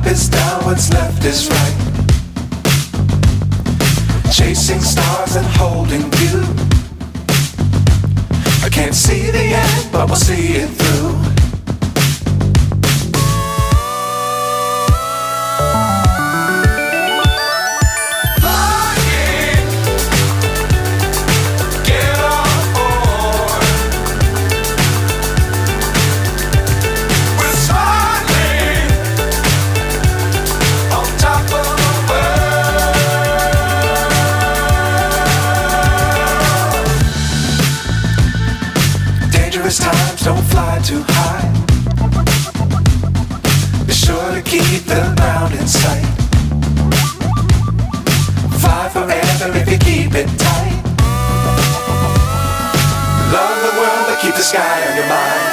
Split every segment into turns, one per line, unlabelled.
is down, what's left is right. Chasing stars and holding you. I can't see the end, but we'll see it through. Times don't fly too high. Be sure to keep the ground in sight. Fly forever if you keep it tight. Love the world but keep the sky on your mind.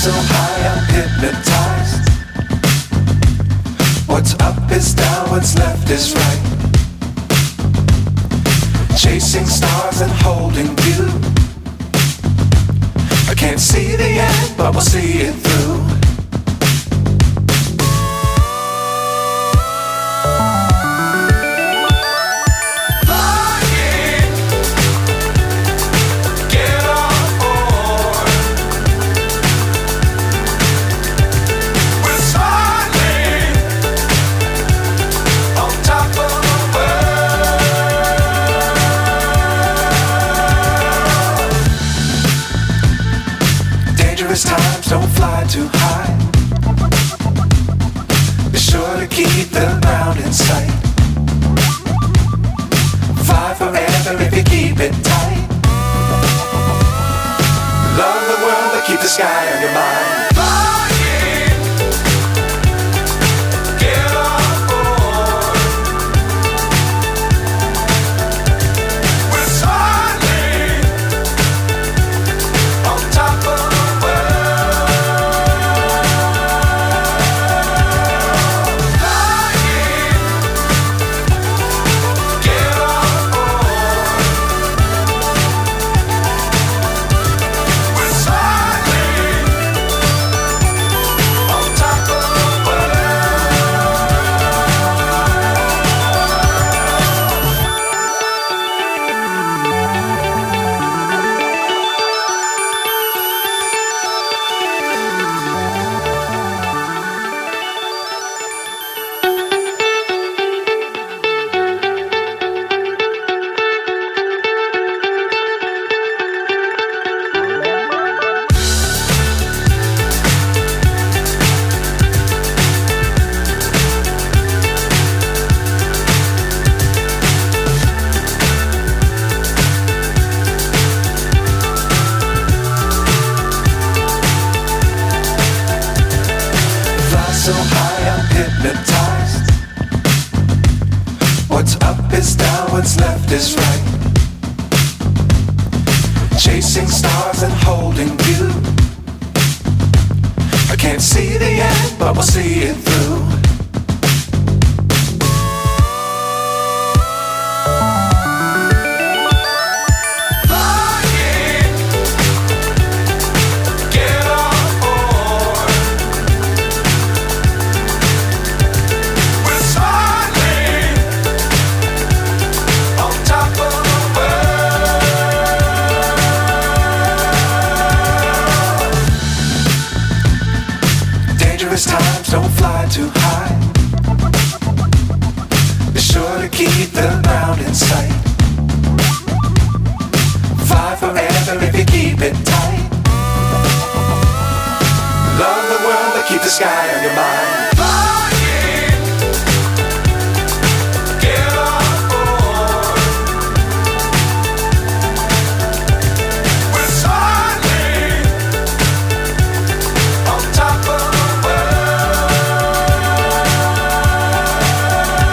So high I'm hypnotized. What's up is down, what's left is right. Chasing stars and holding you. I can't see the end, but we'll see it through. Times don't fly too high. Be sure to keep the ground in sight. Fly forever if you keep it tight. Love the world but keep the sky on your mind. So high I'm hypnotized. What's up is down, what's left is right. Chasing stars and holding you. I can't see the end, but we'll see it through. Flying, get on board. Dangerous times, don't fly too high. Be sure to keep the ground in sight. Fly forever if you keep it tight. Love the world, but keep the sky on your mind.